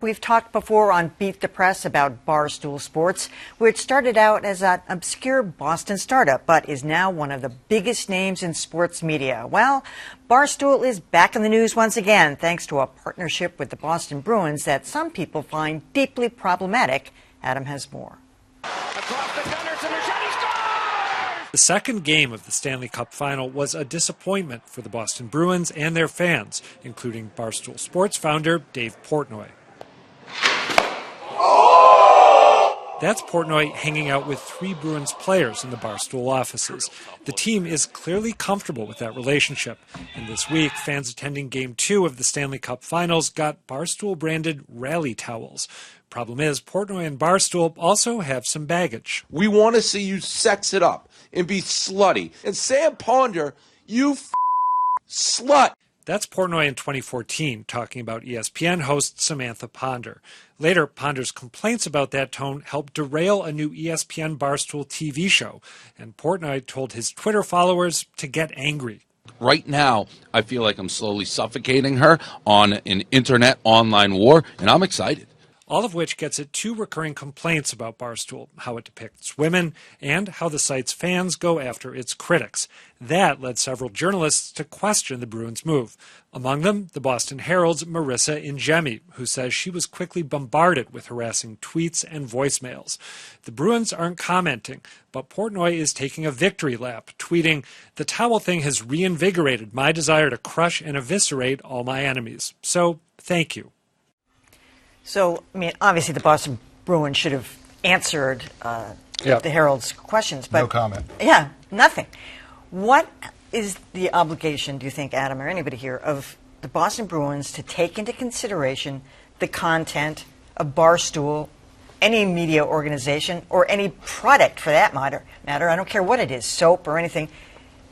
We've talked before on Beat the Press about Barstool Sports, which started out as an obscure Boston startup, but is now one of the biggest names in sports media. Well, Barstool is back in the news once again, thanks to a partnership with the Boston Bruins that some people find deeply problematic. Adam has more. The second game of the Stanley Cup Final was a disappointment for the Boston Bruins and their fans, including Barstool Sports founder Dave Portnoy. That's Portnoy hanging out with 3 Bruins players in the Barstool offices. The team is clearly comfortable with that relationship. And this week, fans attending Game 2 of the Stanley Cup Finals got Barstool-branded Reilly towels. Problem is, Portnoy and Barstool also have some baggage. We want to see you sex it up and be slutty. And Sam Ponder, you slut. That's Portnoy in 2014, talking about ESPN host Samantha Ponder. Later, Ponder's complaints about that tone helped derail a new ESPN Barstool TV show, and Portnoy told his Twitter followers to get angry. Right now, I feel like I'm slowly suffocating her on an internet online war, and I'm excited. All of which gets at 2 recurring complaints about Barstool, how it depicts women and how the site's fans go after its critics. That led several journalists to question the Bruins' move. Among them, the Boston Herald's Marissa Ingemi, who says she was quickly bombarded with harassing tweets and voicemails. The Bruins aren't commenting, but Portnoy is taking a victory lap, tweeting, "The towel thing has reinvigorated my desire to crush and eviscerate all my enemies. So, thank you." So, I mean, obviously the Boston Bruins should have answered the Herald's questions. But no comment. Yeah, nothing. What is the obligation, do you think, Adam, or anybody here, of the Boston Bruins to take into consideration the content of Barstool, any media organization, or any product for that matter? I don't care what it is, soap or anything,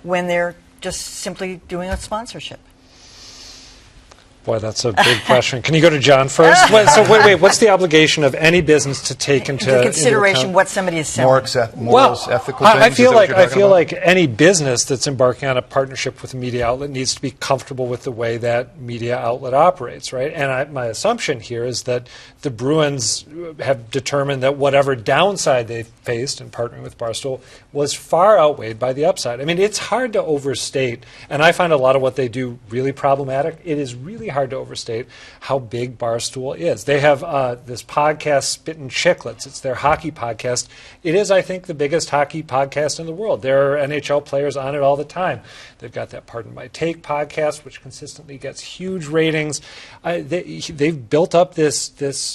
when they're just simply doing a sponsorship? Boy, that's a big question. Can you go to John first? Wait. What's the obligation of any business to take into consideration what somebody is selling? Morals, ethical things? I feel like any business that's embarking on a partnership with a media outlet needs to be comfortable with the way that media outlet operates, right? And my assumption here is that the Bruins have determined that whatever downside they faced in partnering with Barstool was far outweighed by the upside. I mean, it's hard to overstate, and I find a lot of what they do really problematic. It is really hard to overstate how big Barstool is. They have this podcast, Spittin' Chicklets. It's their hockey podcast. It is, I think, the biggest hockey podcast in the world. There are NHL players on it all the time. They've got that Pardon My Take podcast, which consistently gets huge ratings. They've built up this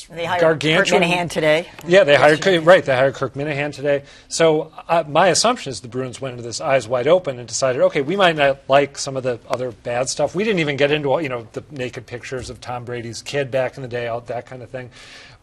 gargantuan. Kirk Minahan today. Yeah, they hired Kirk Minahan today. So my assumption is the Bruins went into this eyes wide open and decided, okay, we might not like some of the other bad stuff. We didn't even get into the naked pictures of Tom Brady's kid back in the day, that kind of thing.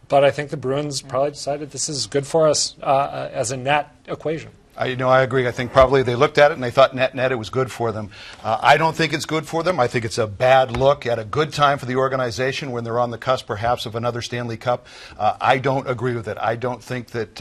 But I think the Bruins probably decided this is good for us as a net equation. I agree. I think probably they looked at it and they thought net it was good for them. I don't think it's good for them. I think it's a bad look at a good time for the organization when they're on the cusp perhaps of another Stanley Cup. I don't agree with it. I don't think that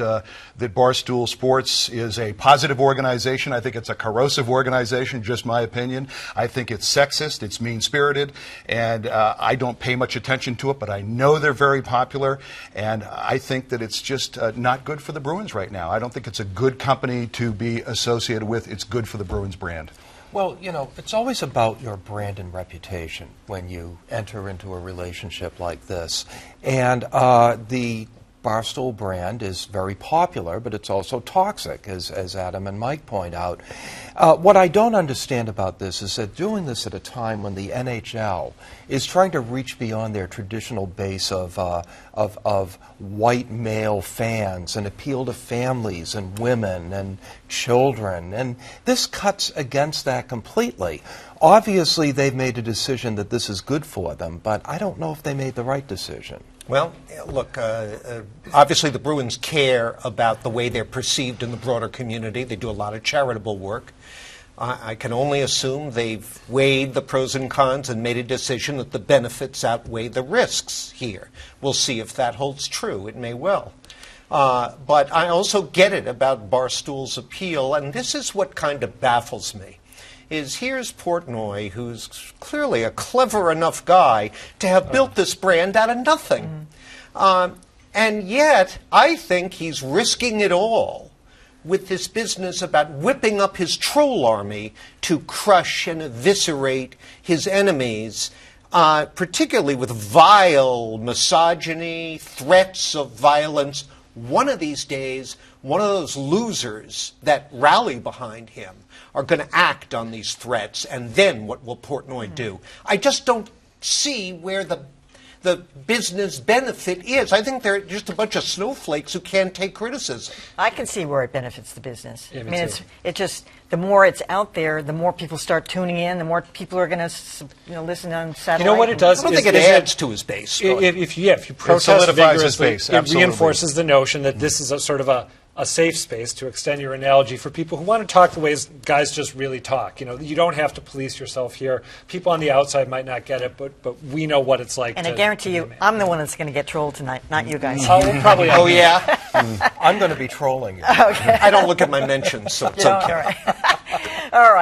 Barstool Sports is a positive organization. I think it's a corrosive organization, just my opinion. I think it's sexist, it's mean-spirited, and I don't pay much attention to it, but I know they're very popular, and I think that it's just not good for the Bruins right now. I don't think it's a good company to be associated with. It's good for the Bruins brand. Well, it's always about your brand and reputation when you enter into a relationship like this. And the Barstool brand is very popular, but it's also toxic, as Adam and Mike point out. What I don't understand about this is that doing this at a time when the NHL is trying to reach beyond their traditional base of white male fans and appeal to families and women and children, and this cuts against that completely. Obviously, they've made a decision that this is good for them, but I don't know if they made the right decision. Well, look, obviously the Bruins care about the way they're perceived in the broader community. They do a lot of charitable work. I can only assume they've weighed the pros and cons and made a decision that the benefits outweigh the risks here. We'll see if that holds true. It may well. But I also get it about Barstool's appeal, and this is what kind of baffles me. Here's Portnoy, who's clearly a clever enough guy to have built this brand out of nothing. And yet, I think he's risking it all with this business about whipping up his troll army to crush and eviscerate his enemies, particularly with vile misogyny, threats of violence. One of these days, one of those losers that rally behind him are going to act on these threats, and then what will Portnoy do? I just don't see where the business benefit is. I think they're just a bunch of snowflakes who can't take criticism. I can see where it benefits the business. Yeah, I me mean, too. it just the more it's out there, the more people start tuning in, the more people are going to listen on satellite. You know what it does? I don't think it adds to his base. Really. If you protest solidifies his vigorously, base, it absolutely. reinforces the notion that this is a sort of a safe space, to extend your analogy, for people who want to talk the ways guys just really talk. You don't have to police yourself here. People on the outside might not get it, but we know what it's like. And to I guarantee be you, a man. I'm the one that's going to get trolled tonight, not you guys. We'll probably. Oh, yeah? I'm going to be trolling you. I don't look at my mentions, so it's Yeah, okay. all right. All right.